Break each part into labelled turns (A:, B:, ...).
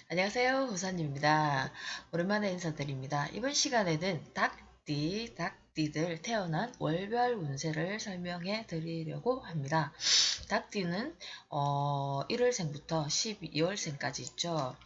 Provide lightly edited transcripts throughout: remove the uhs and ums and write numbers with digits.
A: 안녕하세요. 호사님입니다. 오랜만에 인사드립니다. 이번 시간에는 닭띠들 태어난 월별 운세를 설명해 드리려고 합니다. 닭띠는 1월생부터 12월생까지 있죠.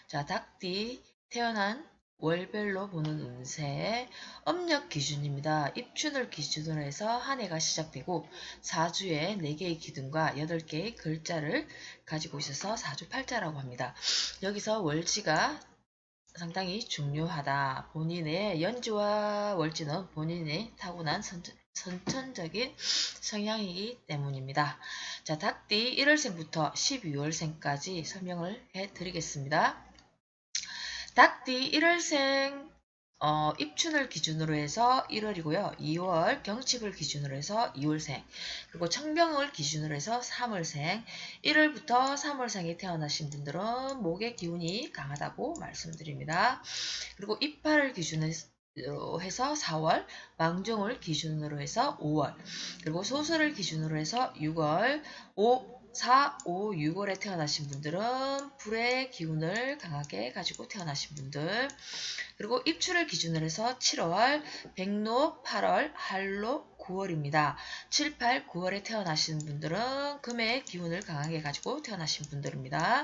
A: 자, 닭띠 태어난 월별로 보는 운세 âm력 기준입니다. 입춘을 기준으로 해서 한 해가 시작되고 4주에 4개의 기둥과 8개의 글자를 가지고 있어서 4주8자라고 합니다. 여기서 월지가 상당히 중요하다. 본인의 연지와 월지는 본인의 타고난 선천적인 성향이기 때문입니다. 자, 닭띠 1월생부터 12월생까지 설명을 해드리겠습니다. 닭띠 1월생 입춘을 기준으로 해서 1월이고요. 2월 경칩을 기준으로 해서 2월생, 그리고 청병을 기준으로 해서 3월생, 1월부터 3월생에 태어나신 분들은 목의 기운이 강하다고 말씀드립니다. 그리고 입하를 기준으로 해서 4월, 망종을 기준으로 해서 5월, 그리고 소설을 기준으로 해서 6월, 4, 5, 6월에 태어나신 분들은 불의 기운을 강하게 가지고 태어나신 분들, 그리고 입출을 기준으로 해서 7월, 백로 8월, 할로 9월입니다. 7, 8, 9월에 태어나신 분들은 금의 기운을 강하게 가지고 태어나신 분들입니다.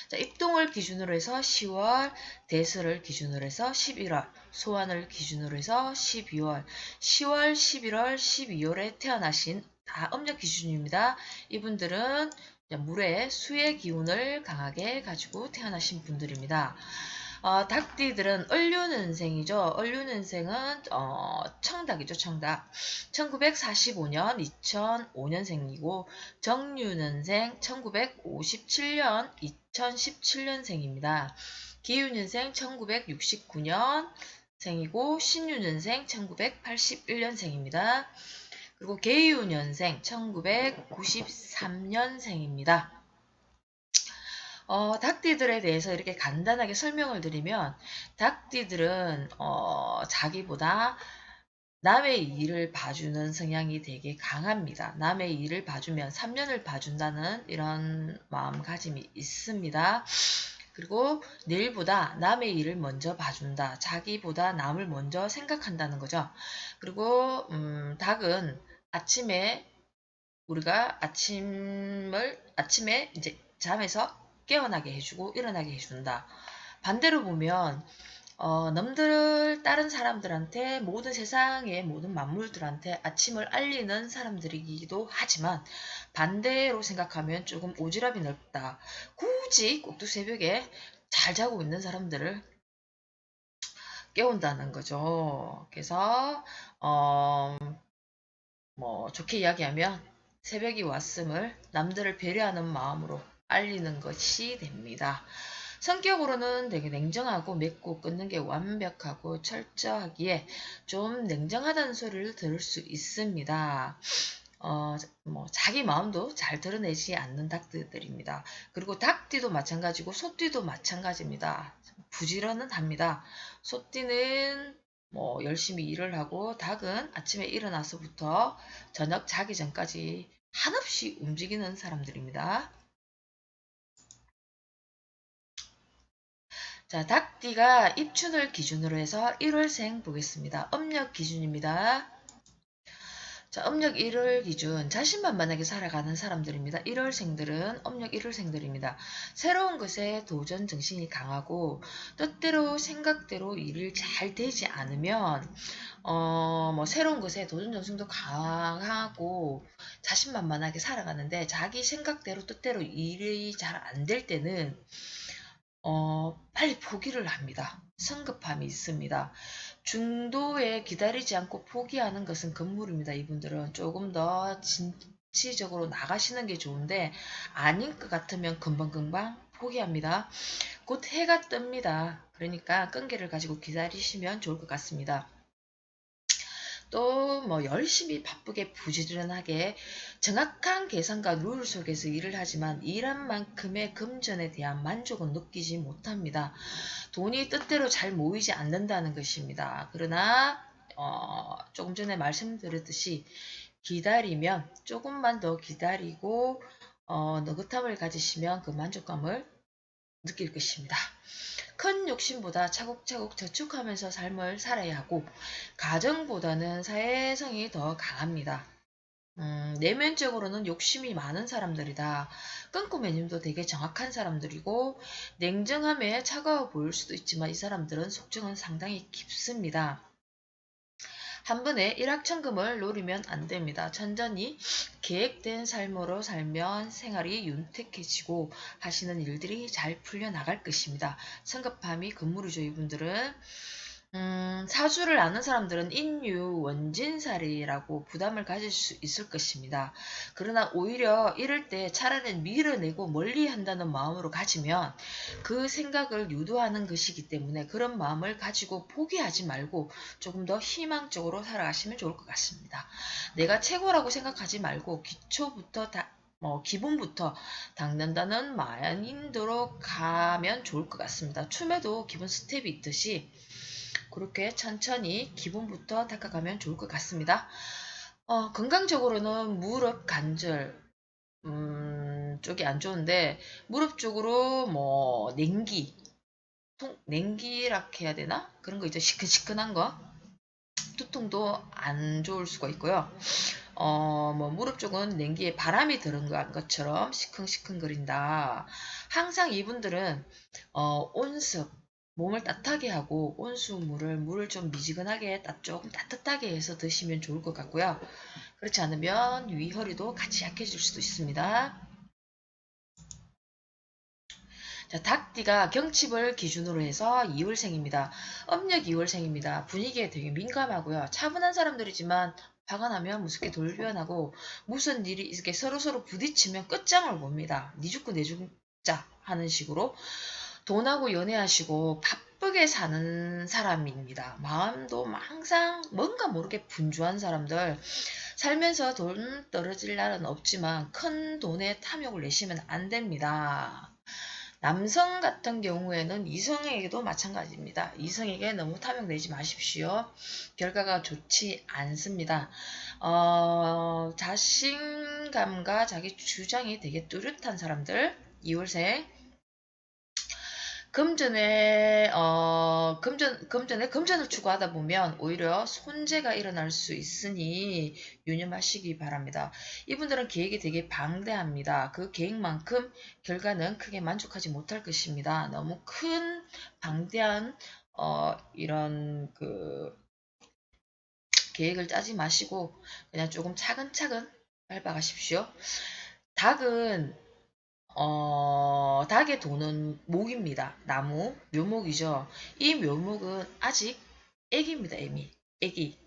A: 자, 입동을 기준으로 해서 10월, 대설을 기준으로 해서 11월, 소환을 기준으로 해서 12월, 10월, 11월, 12월에 태어나신 다 âm 력 기준입니다. 이분들은 물의 수의 기운을 강하게 가지고 태어나신 분들입니다. 닭띠들은 을류년생이죠. 을류년생은 청닭이죠. 청닭. 1945년 2005년생이고 정유년생 1957년 2017년생입니다. 기유년생 1969년생이고 신유년생 1981년생입니다. 그리고 계유년생 1993년생입니다. 닭띠들에 대해서 이렇게 간단하게 설명을 드리면 닭띠들은 자기보다 남의 일을 봐주는 성향이 되게 강합니다. 남의 일을 봐주면 3년을 봐준다는 이런 마음가짐이 있습니다. 그리고 내일보다 남의 일을 먼저 봐준다. 자기보다 남을 먼저 생각한다는 거죠. 그리고 닭은 아침에 우리가 아침에 이제 잠에서 깨어나게 해주고 일어나게 해준다. 반대로 보면 다른 사람들한테 모든 세상의 모든 만물들한테 아침을 알리는 사람들이기도 하지만 반대로 생각하면 조금 오지랖이 넓다. 굳이 꼭두 새벽에 잘 자고 있는 사람들을 깨운다는 거죠. 그래서 뭐 좋게 이야기하면 새벽이 왔음을 남들을 배려하는 마음으로 알리는 것이 됩니다. 성격으로는 되게 냉정하고 맺고 끊는 게 완벽하고 철저하기에 좀 냉정하다는 소리를 들을 수 있습니다. 뭐 자기 마음도 잘 드러내지 않는 닭들입니다. 그리고 닭띠도 마찬가지고 소띠도 마찬가지입니다. 부지런은 합니다. 소띠는 뭐 열심히 일을 하고 닭은 아침에 일어나서부터 저녁 자기 전까지 한없이 움직이는 사람들입니다. 자, 닭띠가 입춘을 기준으로 해서 1월생 보겠습니다. âm 력 기준입니다. 자, âm 력 1월 기준 자신만만하게 살아가는 사람들입니다. 1월생들은 âm 력 1월생들입니다. 새로운 것에 도전 정신이 강하고 뜻대로 생각대로 일을 잘 되지 않으면 뭐 새로운 것에 도전 정신도 강하고 자신만만하게 살아가는데 자기 생각대로 뜻대로 일이 잘 안 될 때는 빨리 포기를 합니다. 성급함이 있습니다. 중도에 기다리지 않고 포기하는 것은 금물입니다. 이분들은 조금 더 진취적으로 나가시는 게 좋은데 아닌 것 같으면 금방금방 포기합니다. 곧 해가 뜹니다. 그러니까 끈기를 가지고 기다리시면 좋을 것 같습니다. 또 뭐 열심히 바쁘게 부지런하게 정확한 계산과 룰 속에서 일을 하지만 일한 만큼의 금전에 대한 만족은 느끼지 못합니다. 돈이 뜻대로 잘 모이지 않는다는 것입니다. 그러나 조금 전에 말씀드렸듯이 기다리면 조금만 더 기다리고 느긋함을 가지시면 그 만족감을 느낄 것입니다. 큰 욕심보다 차곡차곡 저축하면서 삶을 살아야 하고 가정보다는 사회성이 더 강합니다. 내면적으로는 욕심이 많은 사람들이다. 끈꾸매님도 되게 정확한 사람들이고 냉정함에 차가워 보일 수도 있지만 이 사람들은 속정은 상당히 깊습니다. 한 번에 일확천금을 노리면 안 됩니다. 천천히 계획된 삶으로 살면 생활이 윤택해지고 하시는 일들이 잘 풀려나갈 것입니다. 성급함이 금물이죠. 이분들은 사주를 아는 사람들은 인유, 원진살이라고 부담을 가질 수 있을 것입니다. 그러나 오히려 이럴 때 차라리 밀어내고 멀리 한다는 마음으로 가지면 그 생각을 유도하는 것이기 때문에 그런 마음을 가지고 포기하지 말고 조금 더 희망적으로 살아가시면 좋을 것 같습니다. 내가 최고라고 생각하지 말고 기본부터 닦는다는 마인드로 가면 좋을 것 같습니다. 춤에도 기본 스텝이 있듯이 그렇게 천천히 기본부터 닦아가면 좋을 것 같습니다. 건강적으로는 무릎 관절 쪽이 안 좋은데 무릎 쪽으로 뭐 냉기라 해야 되나? 그런 거 있죠. 시큰시큰한 거. 두통도 안 좋을 수가 있고요. 뭐 무릎 쪽은 냉기에 바람이 들은 것처럼 시큰시큰거린다. 항상 이분들은 온습 몸을 따뜻하게 하고 물을 좀 미지근하게 조금 따뜻하게 해서 드시면 좋을 것 같고요. 그렇지 않으면 위 허리도 같이 약해질 수도 있습니다. 자, 닭띠가 경칩을 기준으로 해서 2월생입니다. âm 력 2월생입니다. 분위기에 되게 민감하고요. 차분한 사람들이지만 화가 나면 무섭게 돌변하고 무슨 일이 이렇게 서로서로 부딪히면 끝장을 봅니다. 니 죽고 내 죽자 하는 식으로 돈하고 연애하시고 바쁘게 사는 사람입니다. 마음도 항상 뭔가 모르게 분주한 사람들. 살면서 돈 떨어질 날은 없지만 큰 돈에 탐욕을 내시면 안 됩니다. 남성 같은 경우에는 이성에게도 마찬가지입니다. 이성에게 너무 탐욕 내지 마십시오. 결과가 좋지 않습니다. 자신감과 자기 주장이 되게 뚜렷한 사람들, 2월생. 금전을 추구하다 보면 오히려 손재가 일어날 수 있으니 유념하시기 바랍니다. 이분들은 계획이 되게 방대합니다. 그 계획만큼 결과는 크게 만족하지 못할 것입니다. 너무 큰 방대한 이런 계획을 짜지 마시고 그냥 조금 차근차근 밟아가십시오. 닭은 닭의 도는 목입니다. 나무, 묘목이죠. 이 묘목은 아직 애기입니다. 애기.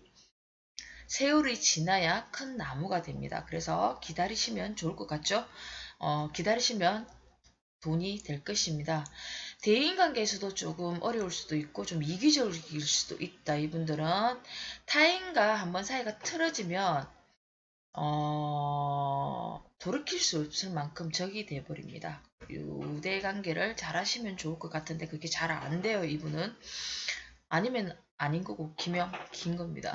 A: 세월이 지나야 큰 나무가 됩니다. 그래서 기다리시면 좋을 것 같죠? 기다리시면 돈이 될 것입니다. 대인관계에서도 조금 어려울 수도 있고 좀 이기적일 수도 있다. 이분들은 타인과 한번 사이가 틀어지면 돌이킬 수 없을 만큼 적이 돼버립니다. 유대관계를 잘 하시면 좋을 것 같은데 그게 잘 안 돼요. 이분은. 아니면 아닌 거고 긴 겁니다.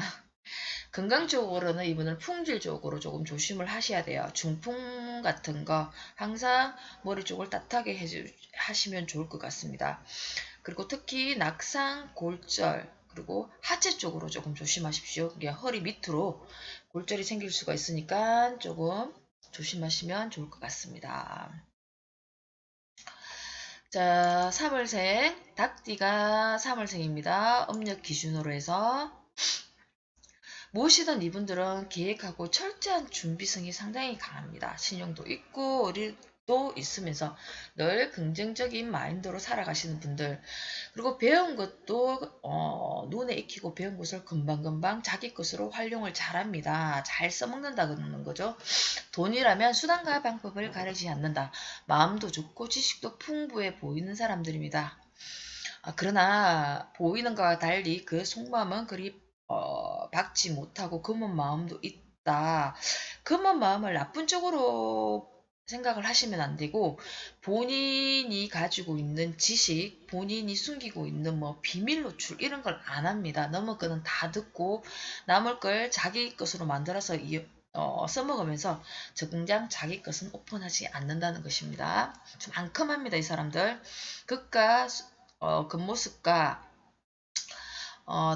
A: 건강적으로는 이분은 품질적으로 조금 조심을 하셔야 돼요. 중풍 같은 거 항상 머리 쪽을 따뜻하게 하시면 좋을 것 같습니다. 그리고 특히 낙상, 골절, 그리고 하체 쪽으로 조금 조심하십시오. 그게 허리 밑으로 골절이 생길 수가 있으니까 조금 조심하시면 좋을 것 같습니다. 자, 3월생, 닭띠가 3월생입니다. 음력 기준으로 해서 무엇이든 이분들은 계획하고 철저한 준비성이 상당히 강합니다. 신용도 있고 의리도 있으면서 늘 긍정적인 마인드로 살아가시는 분들. 그리고 배운 것도 눈에 익히고 배운 것을 금방금방 자기 것으로 활용을 잘합니다. 잘 써먹는다는 거죠. 돈이라면 수단과 방법을 가리지 않는다. 마음도 좋고 지식도 풍부해 보이는 사람들입니다. 그러나 보이는 것과 달리 그 속마음은 그리 박지 못하고 금은 마음도 있다. 금은 마음을 나쁜 쪽으로 생각을 하시면 안 되고 본인이 가지고 있는 지식, 본인이 숨기고 있는 뭐 비밀 노출 이런 걸 안 합니다. 남의 거는 다 듣고 남을 걸 자기 것으로 만들어서 써먹으면서 적응장 자기 것은 오픈하지 않는다는 것입니다. 좀 앙큼합니다. 이 사람들. 극과 겉모습과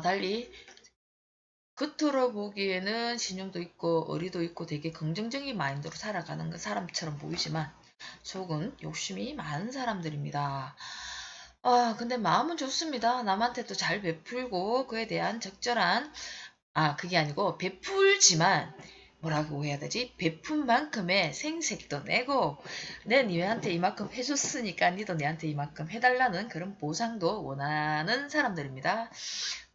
A: 달리 겉으로 보기에는 신용도 있고 의리도 있고 되게 긍정적인 마인드로 살아가는 사람처럼 보이지만 속은 욕심이 많은 사람들입니다. 근데 마음은 좋습니다. 남한테도 잘 베풀고 그에 대한 적절한 그게 아니고 베풀지만 뭐라고 해야 되지? 베푼 만큼의 생색도 내고 내 니한테 이만큼 해줬으니까 니도 내한테 이만큼 해달라는 그런 보상도 원하는 사람들입니다.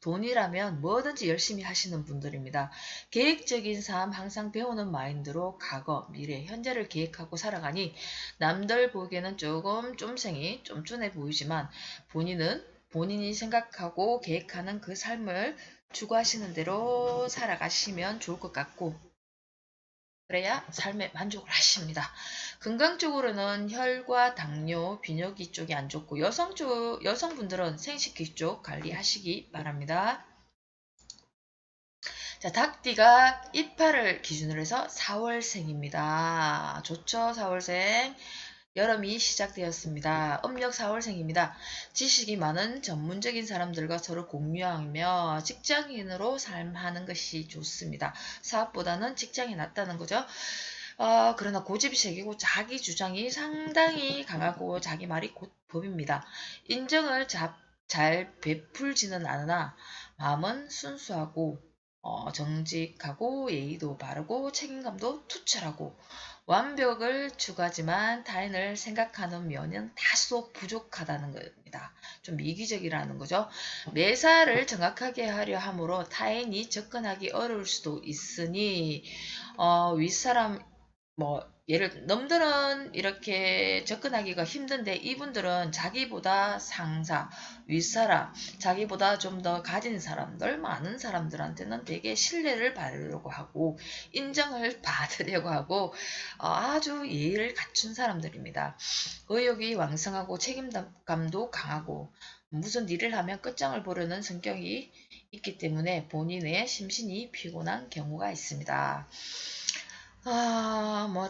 A: 돈이라면 뭐든지 열심히 하시는 분들입니다. 계획적인 삶, 항상 배우는 마인드로 과거, 미래, 현재를 계획하고 살아가니 남들 보기에는 조금 쫌생이, 쫌쫌해 보이지만 본인이 생각하고 계획하는 그 삶을 추구하시는 대로 살아가시면 좋을 것 같고 그래야 삶에 만족을 하십니다. 건강적으로는 혈과 당뇨, 비뇨기 쪽이 안 좋고 여성분들은 생식기 쪽 관리하시기 바랍니다. 자, 닭띠가 이파를 기준으로 해서 4월생입니다. 좋죠, 4월생. 여름이 시작되었습니다. 음력 4월생입니다. 지식이 많은 전문적인 사람들과 서로 공유하며 직장인으로 삶하는 것이 좋습니다. 사업보다는 직장이 낫다는 거죠. 그러나 고집이 세기고 자기 주장이 상당히 강하고 자기 말이 곧 법입니다. 인정을 잘 베풀지는 않으나 마음은 순수하고 정직하고 예의도 바르고 책임감도 투철하고 완벽을 추구하지만 타인을 생각하는 면은 다소 부족하다는 겁니다. 좀 미기적이라는 거죠. 매사를 정확하게 하려 함으로 타인이 접근하기 어려울 수도 있으니 윗사람 예를 남들은 이렇게 접근하기가 힘든데 이분들은 자기보다 상사, 윗사람, 자기보다 좀 더 가진 사람들, 많은 사람들한테는 되게 신뢰를 받으려고 하고 인정을 받으려고 하고 아주 예의를 갖춘 사람들입니다. 의욕이 왕성하고 책임감도 강하고 무슨 일을 하면 끝장을 보려는 성격이 있기 때문에 본인의 심신이 피곤한 경우가 있습니다.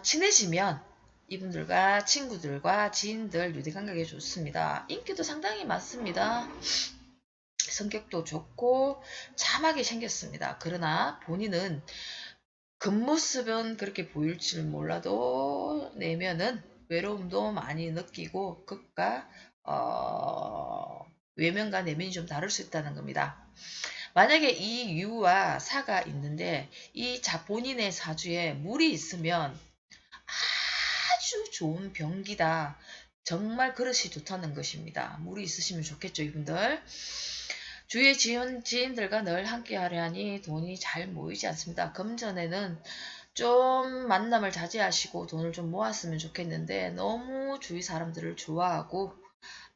A: 친해지면 이분들과 친구들과 지인들 유대감각이 좋습니다. 인기도 상당히 많습니다. 성격도 좋고 참하게 생겼습니다. 그러나 본인은 겉모습은 그렇게 보일 줄 몰라도 내면은 외로움도 많이 느끼고 극과 외면과 내면이 좀 다를 수 있다는 겁니다. 만약에 이 유와 사가 있는데 본인의 사주에 물이 있으면 아주 좋은 병기다. 정말 그릇이 좋다는 것입니다. 물이 있으시면 좋겠죠, 이분들. 주위의 지인들과 늘 함께하려 하니 돈이 잘 모이지 않습니다. 금전에는 좀 만남을 자제하시고 돈을 좀 모았으면 좋겠는데 너무 주위 사람들을 좋아하고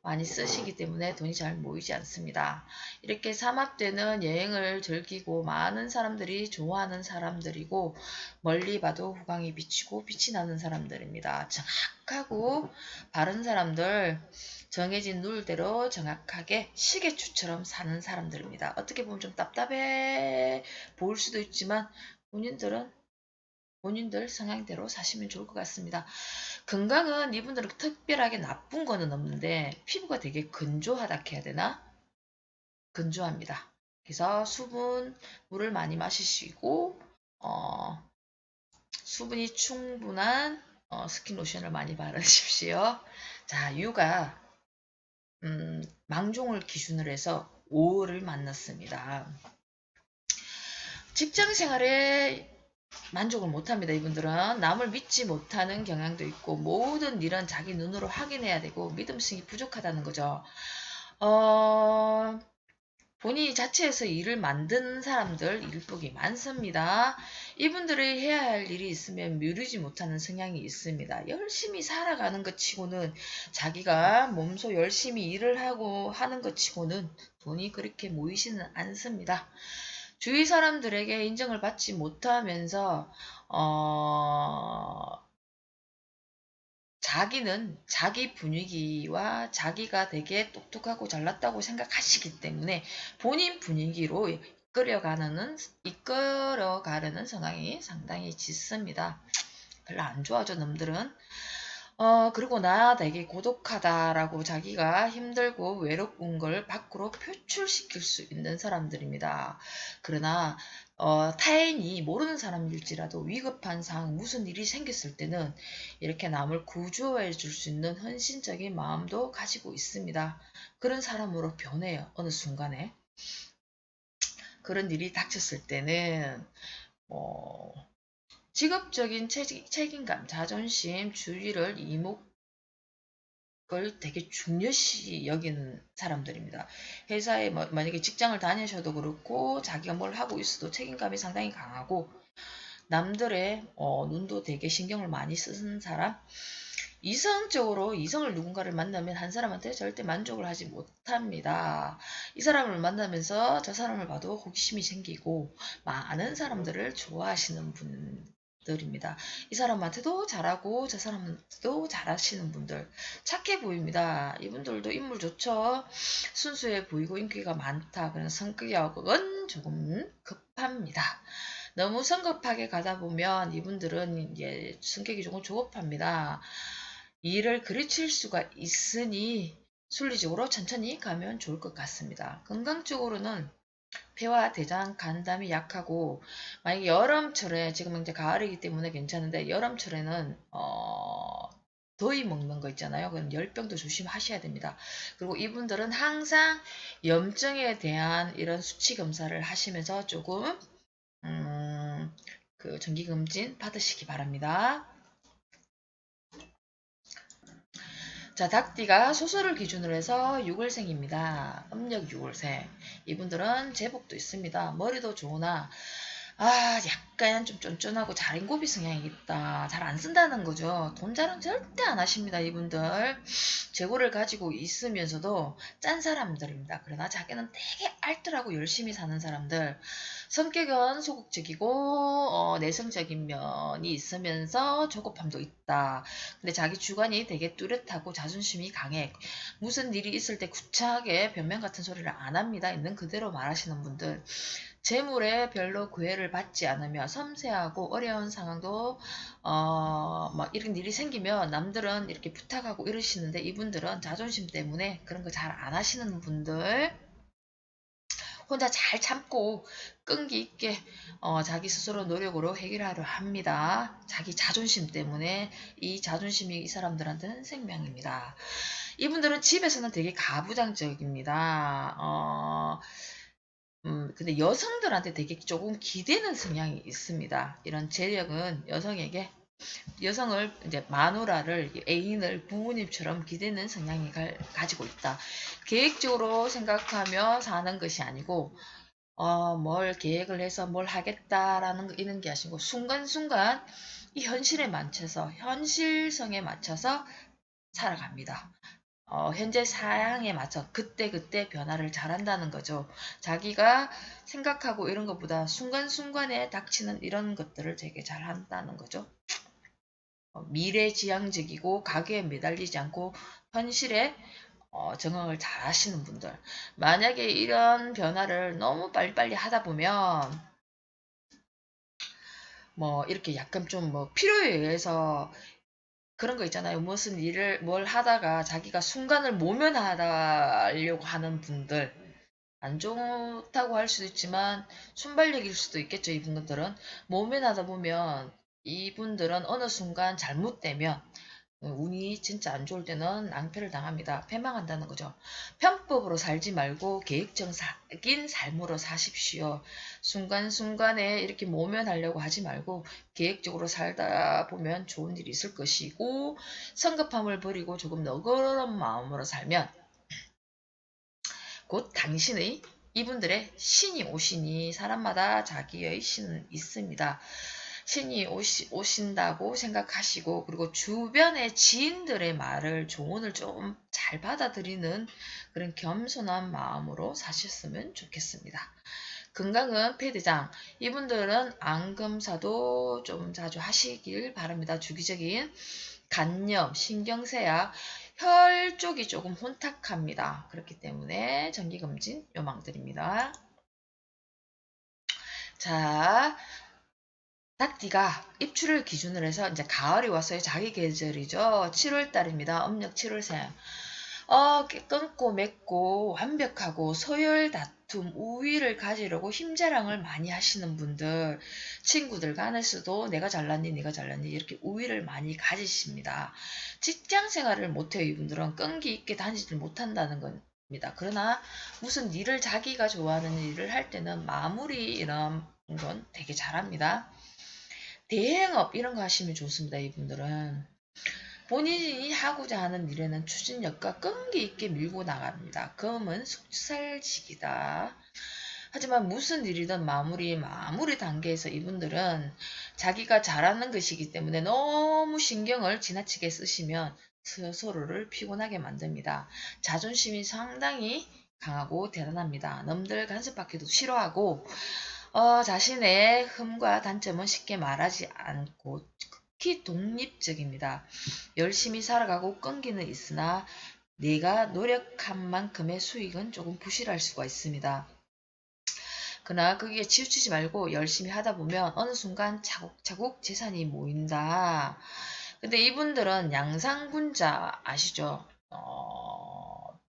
A: 많이 쓰시기 때문에 돈이 잘 모이지 않습니다. 이렇게 삼합되는 여행을 즐기고 많은 사람들이 좋아하는 사람들이고 멀리 봐도 후광이 비치고 빛이 나는 사람들입니다. 정확하고 바른 사람들, 정해진 룰대로 정확하게 시계추처럼 사는 사람들입니다. 어떻게 보면 좀 답답해 보일 수도 있지만 본인들 성향대로 사시면 좋을 것 같습니다. 건강은 이분들은 특별하게 나쁜 거는 없는데 피부가 되게 건조하다 해야 되나? 건조합니다. 그래서 물을 많이 마시시고 수분이 충분한 스킨로션을 많이 바르십시오. 자, 유가 망종을 기준으로 해서 5월을 만났습니다. 직장 생활에 만족을 못합니다. 이분들은 남을 믿지 못하는 경향도 있고 모든 일은 자기 눈으로 확인해야 되고 믿음성이 부족하다는 거죠. 본인이 자체에서 일을 만드는 사람들 일복이 많습니다. 이분들이 해야 할 일이 있으면 미루지 못하는 성향이 있습니다. 열심히 살아가는 것 치고는 자기가 몸소 열심히 일을 하고 하는 것 치고는 돈이 그렇게 모이지는 않습니다. 주위 사람들에게 인정을 받지 못하면서 자기는 자기 분위기와 자기가 되게 똑똑하고 잘났다고 생각하시기 때문에 본인 분위기로 이끌어가려는 성향이 상당히 짙습니다. 별로 안 좋아하죠, 놈들은. 그리고 나 되게 고독하다라고 자기가 힘들고 외로운 걸 밖으로 표출시킬 수 있는 사람들입니다. 그러나 타인이 모르는 사람일지라도 위급한 상황, 무슨 일이 생겼을 때는 이렇게 남을 구조해 줄 수 있는 헌신적인 마음도 가지고 있습니다. 그런 사람으로 변해요. 어느 순간에. 그런 일이 닥쳤을 때는 직업적인 책임감, 자존심, 주의를 이목을 되게 중요시 여기는 사람들입니다. 회사에 만약에 직장을 다니셔도 그렇고 자기가 뭘 하고 있어도 책임감이 상당히 강하고 남들의 눈도 되게 신경을 많이 쓰는 사람. 이성적으로 이성을 누군가를 만나면 한 사람한테 절대 만족을 하지 못합니다. 이 사람을 만나면서 저 사람을 봐도 호기심이 생기고 많은 사람들을 좋아하시는 분들입니다. 이 사람한테도 잘하고 저 사람한테도 잘하시는 분들 착해 보입니다. 이분들도 인물 좋죠. 순수해 보이고 인기가 많다. 그런 성격은 조금 급합니다. 너무 성급하게 가다 보면 이분들은 이제 성격이 조금 조급합니다. 일을 그르칠 수가 있으니 순리적으로 천천히 가면 좋을 것 같습니다. 건강적으로는 폐와 대장, 간담이 약하고 만약에 여름철에 지금 이제 가을이기 때문에 괜찮은데 여름철에는 더위 먹는 거 있잖아요. 그럼 열병도 조심하셔야 됩니다. 그리고 이분들은 항상 염증에 대한 이런 수치 검사를 하시면서 조금 그 정기검진 받으시기 바랍니다. 자, 닭띠가 소설을 기준으로 해서 6월생입니다. 음력 6월생. 이분들은 제복도 있습니다. 머리도 좋으나 약간 좀 쫀쫀하고 자린고비 성향이 있다. 잘 안 쓴다는 거죠. 돈 자랑 절대 안 하십니다. 이분들. 재고를 가지고 있으면서도 짠 사람들입니다. 그러나 자기는 되게 알뜰하고 열심히 사는 사람들. 성격은 소극적이고 내성적인 면이 있으면서 조급함도 있다. 근데 자기 주관이 되게 뚜렷하고 자존심이 강해. 무슨 일이 있을 때 구차하게 변명 같은 소리를 안 합니다. 있는 그대로 말하시는 분들. 재물에 별로 구애를 받지 않으며 섬세하고 어려운 상황도 막 이런 일이 생기면 남들은 이렇게 부탁하고 이러시는데 이분들은 자존심 때문에 그런 거 잘 안 하시는 분들. 혼자 잘 참고 끈기 있게 자기 스스로 노력으로 해결하려 합니다. 자기 자존심 때문에 이 자존심이 이 사람들한테는 생명입니다. 이분들은 집에서는 되게 가부장적입니다. 근데 여성들한테 되게 조금 기대는 성향이 있습니다. 이런 재력은 여성을 이제 마누라를 애인을 부모님처럼 기대는 성향이 가지고 있다. 계획적으로 생각하며 사는 것이 아니고 뭘 계획을 해서 뭘 하겠다라는 이런 게 아니고 순간순간 이 현실에 맞춰서 현실성에 맞춰서 살아갑니다. 현재 사양에 맞춰 그때그때 변화를 잘한다는 거죠. 자기가 생각하고 이런 것보다 순간순간에 닥치는 이런 것들을 되게 잘한다는 거죠. 미래지향적이고 가계에 매달리지 않고 현실에 적응을 잘 하시는 분들. 만약에 이런 변화를 너무 빨리빨리 하다 보면 뭐 이렇게 약간 좀 뭐 필요에 의해서 그런 거 있잖아요. 무슨 일을 뭘 하다가 자기가 순간을 모면하려고 하는 분들. 안 좋다고 할 수도 있지만 순발력일 수도 있겠죠. 이분들은 모면하다 보면 이분들은 어느 순간 잘못되면 운이 진짜 안 좋을 때는 낭패를 당합니다. 패망한다는 거죠. 편법으로 살지 말고 계획적인 삶으로 사십시오. 순간순간에 이렇게 모면하려고 하지 말고 계획적으로 살다 보면 좋은 일이 있을 것이고 성급함을 버리고 조금 너그러운 마음으로 살면 곧 당신의 이분들의 신이 오시니 사람마다 자기의 신은 있습니다. 신이 오신다고 생각하시고 그리고 주변의 지인들의 말을 조언을 좀 잘 받아들이는 그런 겸손한 마음으로 사셨으면 좋겠습니다. 건강은 폐대장. 이분들은 안검사도 좀 자주 하시길 바랍니다. 주기적인 간염, 신경쇠약, 혈 쪽이 조금 혼탁합니다. 그렇기 때문에 정기검진 요망드립니다. 자, 닭띠가 입추를 기준으로 해서 이제 가을이 왔어요. 자기 계절이죠. 7월달입니다. 음력 7월생. 끊고 맺고 완벽하고 서열 다툼, 우위를 가지려고 힘자랑을 많이 하시는 분들, 친구들 간에서도 내가 잘났니, 네가 잘났니 이렇게 우위를 많이 가지십니다. 직장 생활을 못해요. 이분들은 끈기 있게 다니지 못한다는 겁니다. 그러나 무슨 일을 자기가 좋아하는 일을 할 때는 마무리 이런 건 되게 잘합니다. 대행업 이런 거 하시면 좋습니다. 이분들은. 본인이 하고자 하는 일에는 추진력과 끈기 있게 밀고 나갑니다. 금은 속살직이다. 하지만 무슨 일이든 마무리 단계에서 이분들은 자기가 잘하는 것이기 때문에 너무 신경을 지나치게 쓰시면 서로를 피곤하게 만듭니다. 자존심이 상당히 강하고 대단합니다. 남들 간섭받기도 싫어하고 자신의 흠과 단점은 쉽게 말하지 않고 특히 독립적입니다. 열심히 살아가고 끈기는 있으나 내가 노력한 만큼의 수익은 조금 부실할 수가 있습니다. 그러나 거기에 치우치지 말고 열심히 하다 보면 어느 순간 차곡차곡 재산이 모인다. 근데 이분들은 양상군자 아시죠?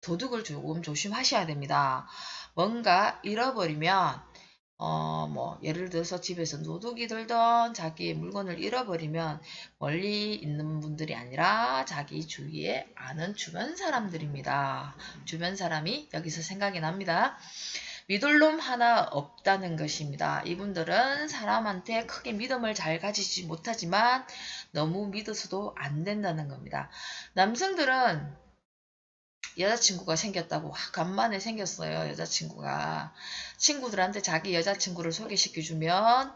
A: 도둑을 조금 조심하셔야 됩니다. 뭔가 잃어버리면 예를 들어서 집에서 도둑이 들던 자기의 물건을 잃어버리면 멀리 있는 분들이 아니라 자기 주위에 아는 주변 사람들입니다. 주변 사람이 여기서 생각이 납니다. 믿을 놈 하나 없다는 것입니다. 이분들은 사람한테 크게 믿음을 잘 가지지 못하지만 너무 믿어서도 안 된다는 겁니다. 남성들은 여자친구가 생겼다고 간만에 생겼어요. 여자친구가. 친구들한테 자기 여자친구를 소개시켜주면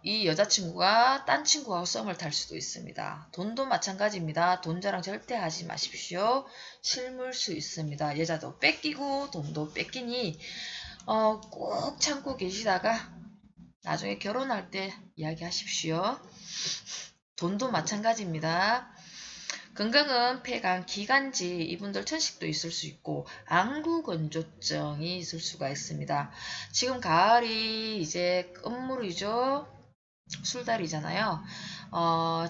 A: 이 여자친구가 딴 친구하고 썸을 탈 수도 있습니다. 돈도 마찬가지입니다. 돈 자랑 절대 하지 마십시오. 실물 수 있습니다. 여자도 뺏기고 돈도 뺏기니 꼭 참고 계시다가 나중에 결혼할 때 이야기하십시오. 돈도 마찬가지입니다. 건강은 폐간, 기관지, 이분들 천식도 있을 수 있고 안구건조증이 있을 수가 있습니다. 지금 가을이 이제 끝물이죠. 술달이잖아요.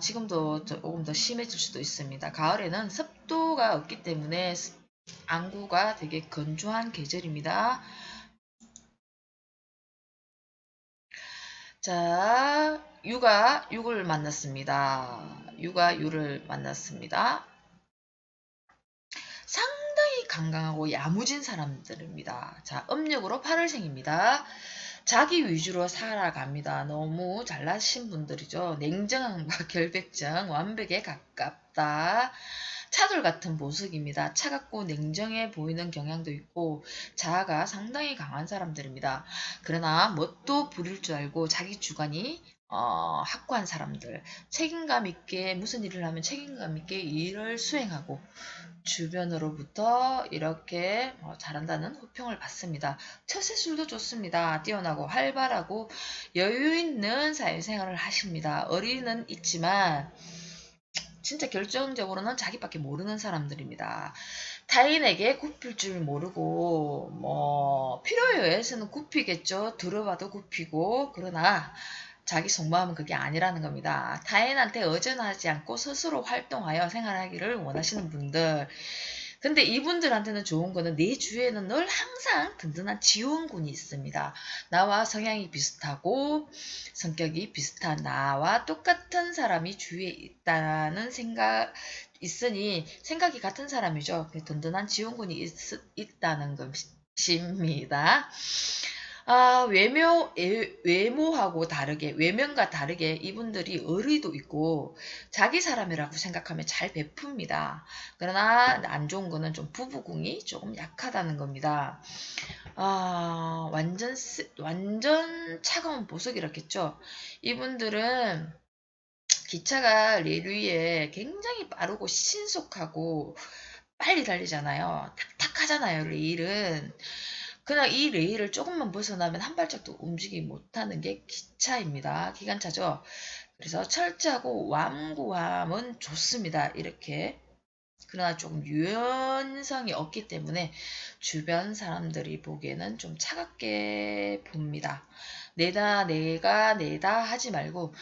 A: 지금도 조금 더 심해질 수도 있습니다. 가을에는 습도가 없기 때문에 안구가 되게 건조한 계절입니다. 자, 유가 6을 만났습니다. 유가 6을 만났습니다. 상당히 강강하고 야무진 사람들입니다. 자, 음력으로 8월생입니다. 자기 위주로 살아갑니다. 너무 잘나신 분들이죠. 냉정함과 결백증, 완벽에 가깝다. 차돌 같은 모습입니다. 차갑고 냉정해 보이는 경향도 있고 자아가 상당히 강한 사람들입니다. 그러나 뭣도 부릴 줄 알고 자기 주관이 확고한 사람들, 책임감 있게 무슨 일을 하면 책임감 있게 일을 수행하고 주변으로부터 이렇게 잘한다는 호평을 받습니다. 처세술도 좋습니다. 뛰어나고 활발하고 여유 있는 사회생활을 하십니다. 어리는 있지만 진짜 결정적으로는 자기밖에 모르는 사람들입니다. 타인에게 굽힐 줄 모르고 필요에 의해서는 굽히겠죠. 들어봐도 굽히고 그러나 자기 속마음은 그게 아니라는 겁니다. 타인한테 의존하지 않고 스스로 활동하여 생활하기를 원하시는 분들. 근데 이분들한테는 좋은 거는 내 주위에는 늘 항상 든든한 지원군이 있습니다. 나와 성향이 비슷하고 성격이 비슷한 나와 똑같은 사람이 주위에 있다는 생각 있으니 생각이 같은 사람이죠. 든든한 지원군이 있다는 것입니다. 외모하고 다르게, 외면과 다르게 이분들이 의리도 있고 자기 사람이라고 생각하면 잘 베풉니다. 그러나 안 좋은 거는 좀 부부궁이 조금 약하다는 겁니다. 완전 차가운 보석이라겠죠. 이분들은 기차가 레일 위에 굉장히 빠르고 신속하고 빨리 달리잖아요. 탁탁하잖아요, 레일은. 그냥 이 레일을 조금만 벗어나면 한 발짝도 움직이지 못하는 게 기차입니다. 기관차죠. 그래서 철저하고 완고함은 좋습니다. 이렇게 그러나 조금 유연성이 없기 때문에 주변 사람들이 보기에는 좀 차갑게 봅니다. 내가 내다 하지 말고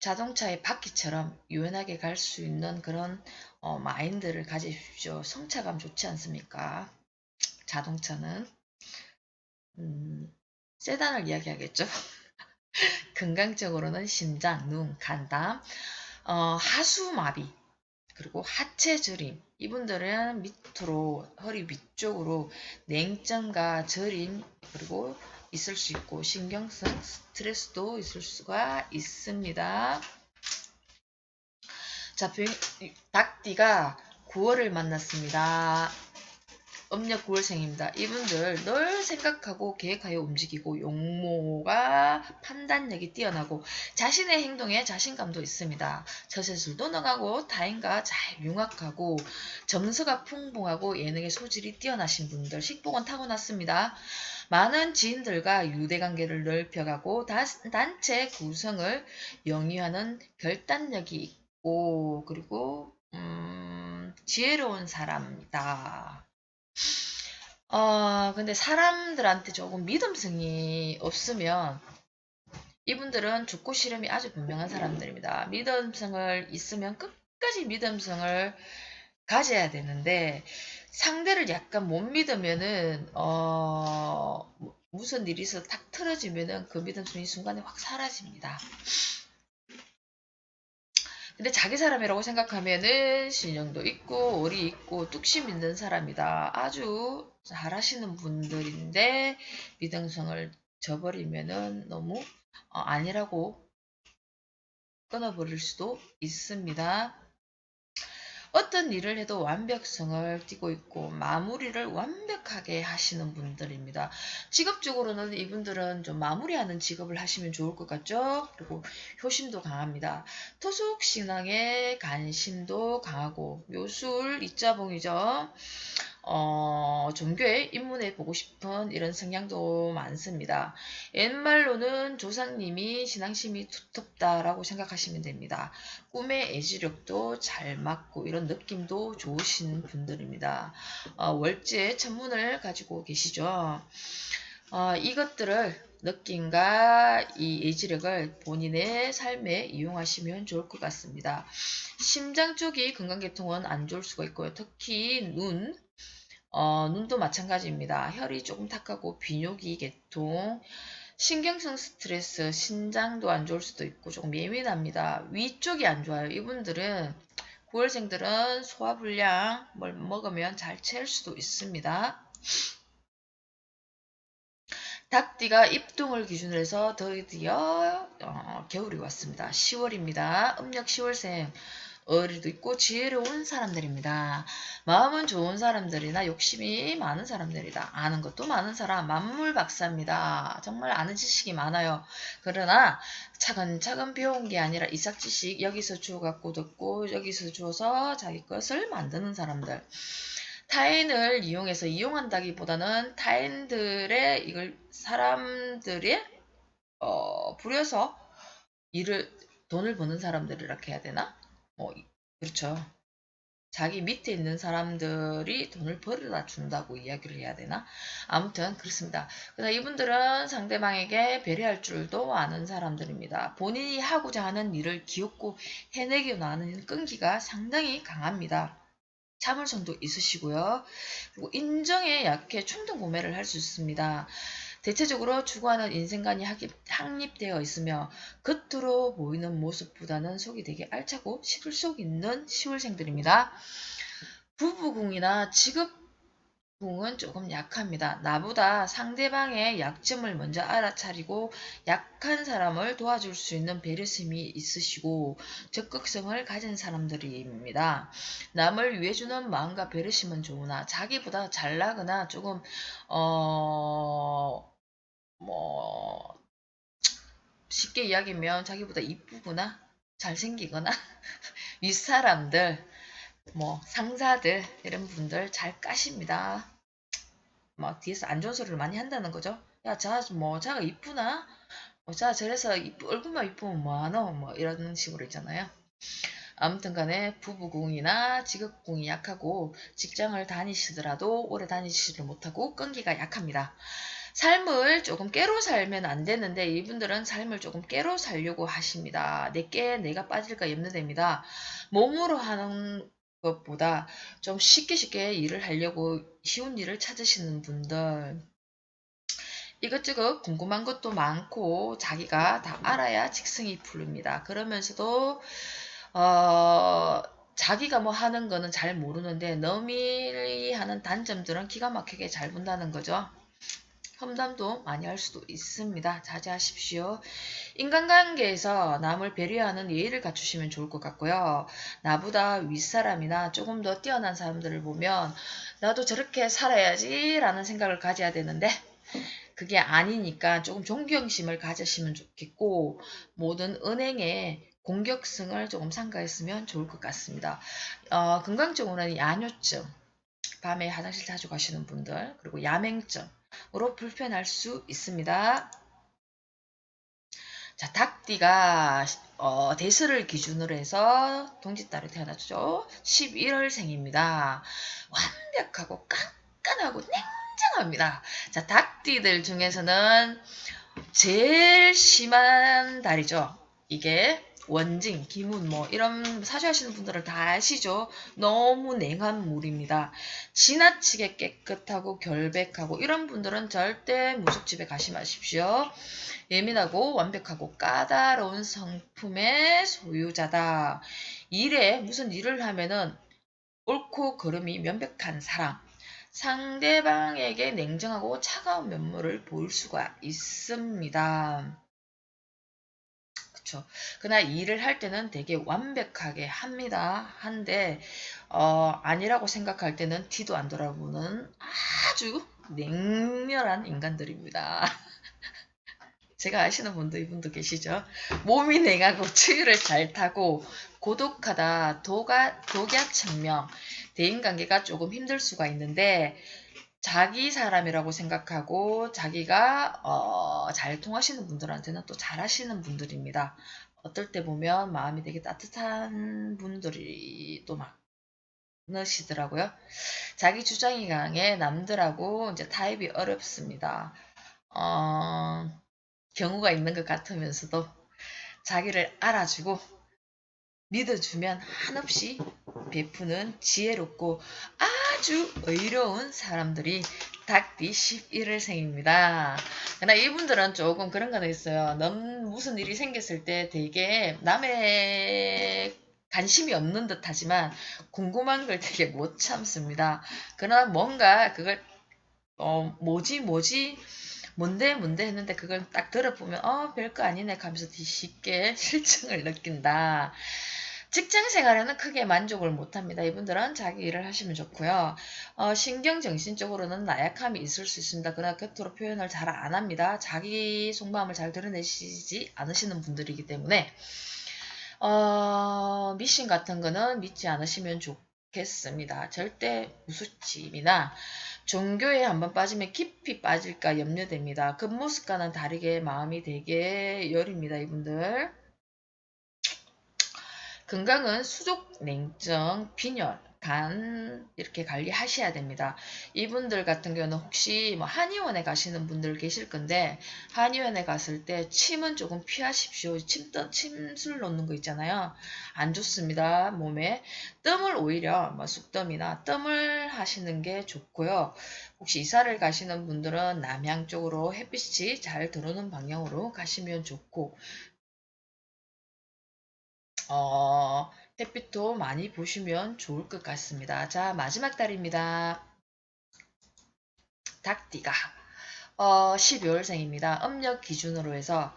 A: 자동차의 바퀴처럼 유연하게 갈 수 있는 그런 마인드를 가지십시오. 성차감 좋지 않습니까? 자동차는 세단을 이야기하겠죠. 건강적으로는 심장, 눈, 간담, 하수마비, 그리고 하체 저림. 이분들은 밑으로 허리 위쪽으로 냉점과 저림 그리고 있을 수 있고 신경성 스트레스도 있을 수가 있습니다. 자, 닭띠가 9월을 만났습니다. 음력 9월생입니다. 이분들 늘 생각하고 계획하여 움직이고 용모가 판단력이 뛰어나고 자신의 행동에 자신감도 있습니다. 처세술도 능하고 타인과 잘 융합하고 정서가 풍부하고 예능의 소질이 뛰어나신 분들 식복은 타고났습니다. 많은 지인들과 유대관계를 넓혀가고 단체 구성을 영위하는 결단력이 있고 그리고 지혜로운 사람이다. 근데 사람들한테 조금 믿음성이 없으면 이분들은 죽고 싫음이 아주 분명한 사람들입니다. 믿음성을 있으면 끝까지 믿음성을 가져야 되는데 상대를 약간 못 믿으면은 무슨 일이 있어 탁 틀어지면은 그 믿음성이 순간에 확 사라집니다. 근데 자기 사람이라고 생각하면은 신용도 있고 오리 있고 뚝심 있는 사람이다. 아주 잘하시는 분들인데 믿음성을 저버리면은 너무 아니라고 끊어버릴 수도 있습니다. 어떤 일을 해도 완벽성을 띠고 있고 마무리를 완벽하게 하시는 분들입니다. 직업적으로는 이분들은 좀 마무리하는 직업을 하시면 좋을 것 같죠? 그리고 효심도 강합니다. 토속 신앙에 관심도 강하고 묘술, 이자봉이죠. 종교에 입문해 보고 싶은 이런 성향도 많습니다. 옛말로는 조상님이 신앙심이 두텁다라고 생각하시면 됩니다. 꿈의 애지력도 잘 맞고 이런 느낌도 좋으신 분들입니다. 월지의 천문을 가지고 계시죠. 이것들을 느낌과 이 애지력을 본인의 삶에 이용하시면 좋을 것 같습니다. 심장 쪽이 건강계통은 안 좋을 수가 있고요. 특히 눈도 마찬가지입니다. 혈이 조금 탁하고 비뇨기 계통, 신경성 스트레스, 신장도 안 좋을 수도 있고 조금 예민합니다. 위쪽이 안 좋아요. 이분들은 9월생들은 소화불량 뭘 먹으면 잘 채울 수도 있습니다. 닭띠가 입동을 기준으로 해서 드디어 겨울이 왔습니다. 10월입니다. 음력 10월생. 의리도 있고 지혜로운 사람들입니다. 마음은 좋은 사람들이나 욕심이 많은 사람들이다. 아는 것도 많은 사람, 만물박사입니다. 정말 아는 지식이 많아요. 그러나 차근차근 배운 게 아니라 이삭지식 여기서 주워갖고 듣고 여기서 주워서 자기 것을 만드는 사람들. 타인을 이용해서 이용한다기보다는 타인들의 이걸 사람들이 부려서 돈을 버는 사람들이라 해야 되나? 그렇죠. 자기 밑에 있는 사람들이 돈을 벌어다 준다고 이야기를 해야 되나? 아무튼 그렇습니다. 그래서 이분들은 상대방에게 배려할 줄도 아는 사람들입니다. 본인이 하고자 하는 일을 귀엽고 해내기로 하는 끈기가 상당히 강합니다. 참을성도 있으시고요. 그리고 인정에 약해 충동 구매를 할 수 있습니다. 대체적으로 추구하는 인생관이 확립되어 있으며 겉으로 보이는 모습보다는 속이 되게 알차고 실속 있는 10월생들입니다. 부부궁이나 직업궁은 조금 약합니다. 나보다 상대방의 약점을 먼저 알아차리고 약한 사람을 도와줄 수 있는 배려심이 있으시고 적극성을 가진 사람들입니다. 남을 위해주는 마음과 배려심은 좋으나 자기보다 잘나거나 조금 쉽게 이야기하면 자기보다 이쁘거나 잘생기거나 윗사람들, 상사들 이런 분들 잘 까십니다. 뒤에서 안 좋은 소리를 많이 한다는 거죠. 야, 자가 이쁘나? 자, 저래서 얼굴만 이쁘면 뭐하노? 이런 식으로 있잖아요. 아무튼 간에 부부궁이나 직업궁이 약하고 직장을 다니시더라도 오래 다니시지를 못하고 끈기가 약합니다. 삶을 조금 깨로 살면 안 되는데 이분들은 삶을 조금 깨로 살려고 하십니다. 내게 내가 빠질까 염려됩니다. 몸으로 하는 것보다 좀 쉽게 일을 하려고 쉬운 일을 찾으시는 분들 이것저것 궁금한 것도 많고 자기가 다 알아야 직성이 풀립니다. 그러면서도 자기가 뭐 하는 거는 잘 모르는데 남이 하는 단점들은 기가 막히게 잘 본다는 거죠. 험담도 많이 할 수도 있습니다. 자제하십시오. 인간관계에서 남을 배려하는 예의를 갖추시면 좋을 것 같고요. 나보다 윗사람이나 조금 더 뛰어난 사람들을 보면 나도 저렇게 살아야지 라는 생각을 가져야 되는데 그게 아니니까 조금 존경심을 가지시면 좋겠고 모든 은행에 공격성을 조금 삼가했으면 좋을 것 같습니다. 건강적으로는 야뇨증, 밤에 화장실 자주 가시는 분들, 그리고 야맹증으로 불편할 수 있습니다. 자, 닭띠가 대수를 기준으로 해서 동짓달에 태어났죠. 11월생입니다. 완벽하고 깐깐하고 냉정합니다. 자, 닭띠들 중에서는 제일 심한 달이죠. 이게 원징, 기문 뭐 이런 사주하시는 분들은 다 아시죠? 너무 냉한 물입니다. 지나치게 깨끗하고 결백하고 이런 분들은 절대 무속집에 가시 마십시오. 예민하고 완벽하고 까다로운 성품의 소유자다. 일에 무슨 일을 하면은 옳고 그름이 명백한 사람. 상대방에게 냉정하고 차가운 면모를 보일 수가 있습니다. 그쵸. 그러나 일을 할 때는 되게 완벽하게 합니다. 한데 아니라고 생각할 때는 뒤도 안 돌아보는 아주 냉렬한 인간들입니다. 제가 아시는 분도 이분도 계시죠? 몸이 냉하고 추위를 잘 타고 고독하다, 독야청명, 대인관계가 조금 힘들 수가 있는데 자기 사람이라고 생각하고 자기가 잘 통하시는 분들한테는 또 잘하시는 분들입니다. 어떨 때 보면 마음이 되게 따뜻한 분들이 또 많으시더라고요. 자기 주장이 강해 남들하고 이제 타협이 어렵습니다. 경우가 있는 것 같으면서도 자기를 알아주고 믿어주면 한없이 베푸는 지혜롭고 아주 의로운 사람들이 닭띠 11월생입니다. 그러나 이분들은 조금 그런 거는 있어요. 무슨 일이 생겼을 때 되게 남의 관심이 없는 듯 하지만 궁금한 걸 되게 못 참습니다. 그러나 뭔가 그걸 뭐지 뭔데 했는데 그걸 딱 들어보면 별거 아니네 하면서 쉽게 실증을 느낀다. 직장 생활에는 크게 만족을 못합니다. 이분들은 자기 일을 하시면 좋고요. 신경정신적으로는 나약함이 있을 수 있습니다. 그러나 겉으로 표현을 잘 안 합니다. 자기 속마음을 잘 드러내시지 않으시는 분들이기 때문에 미신 같은 거는 믿지 않으시면 좋겠습니다. 절대 무수침이나 종교에 한번 빠지면 깊이 빠질까 염려됩니다. 겉모습과는 다르게 마음이 되게 여립니다. 이분들. 건강은 수족 냉증, 빈혈, 간 이렇게 관리하셔야 됩니다. 이분들 같은 경우는 혹시 뭐 한의원에 가시는 분들 계실 건데 한의원에 갔을 때 침은 조금 피하십시오. 침술 놓는 거 있잖아요. 안 좋습니다. 몸에. 뜸을 오히려 뭐 쑥뜸이나 뜸을 하시는 게 좋고요. 혹시 이사를 가시는 분들은 남향 쪽으로 햇빛이 잘 들어오는 방향으로 가시면 좋고 햇빛도 많이 보시면 좋을 것 같습니다. 자, 마지막 달입니다. 닭띠가 12월생입니다. 음력 기준으로 해서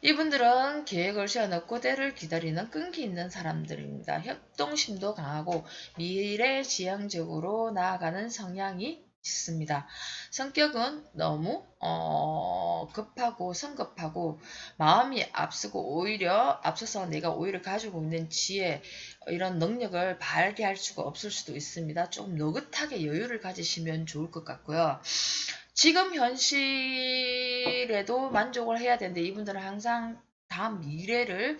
A: 이분들은 계획을 세워놓고 때를 기다리는 끈기 있는 사람들입니다. 협동심도 강하고 미래지향적으로 나아가는 성향이 있습니다. 성격은 너무 급하고 성급하고 마음이 앞서고 오히려 앞서서 내가 오히려 가지고 있는 지혜 이런 능력을 발휘할 수가 없을 수도 있습니다. 조금 느긋하게 여유를 가지시면 좋을 것 같고요. 지금 현실에도 만족을 해야 되는데 이분들은 항상 다음 미래를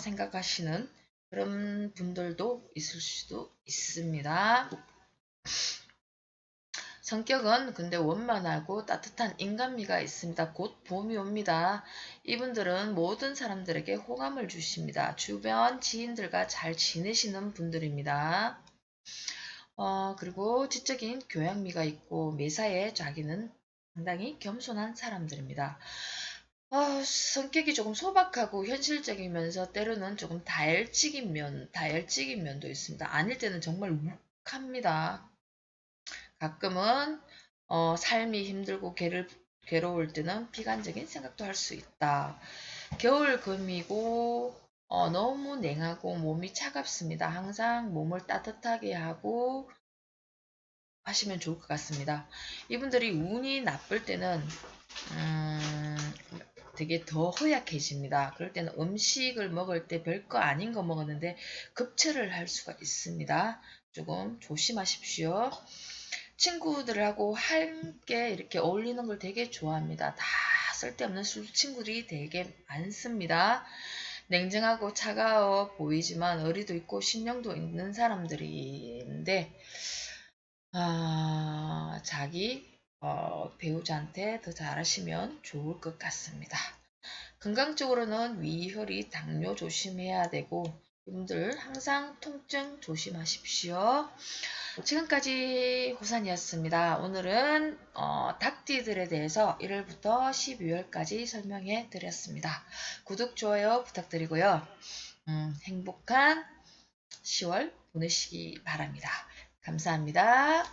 A: 생각하시는 그런 분들도 있을 수도 있습니다. 성격은 근데 원만하고 따뜻한 인간미가 있습니다. 곧 봄이 옵니다. 이분들은 모든 사람들에게 호감을 주십니다. 주변 지인들과 잘 지내시는 분들입니다. 그리고 지적인 교양미가 있고 매사에 자기는 상당히 겸손한 사람들입니다. 성격이 조금 소박하고 현실적이면서 때로는 조금 다혈질인 면도 있습니다. 아닐 때는 정말 묵합니다. 가끔은 삶이 힘들고 괴로울 때는 비관적인 생각도 할 수 있다. 겨울금이고 너무 냉하고 몸이 차갑습니다. 항상 몸을 따뜻하게 하고 하시면 좋을 것 같습니다. 이분들이 운이 나쁠 때는 되게 더 허약해집니다. 그럴 때는 음식을 먹을 때 별거 아닌 거 먹었는데 급체를 할 수가 있습니다. 조금 조심하십시오. 친구들하고 함께 이렇게 어울리는 걸 되게 좋아합니다. 다 쓸데없는 친구들이 되게 많습니다. 냉정하고 차가워 보이지만 의리도 있고 신령도 있는 사람들인데 자기 배우자한테 더 잘하시면 좋을 것 같습니다. 건강적으로는 위혈이 당뇨 조심해야 되고 여러분들 항상 통증 조심하십시오. 지금까지 호산이었습니다. 오늘은 닭띠들에 대해서 1월부터 12월까지 설명해 드렸습니다. 구독, 좋아요 부탁드리고요. 행복한 10월 보내시기 바랍니다. 감사합니다.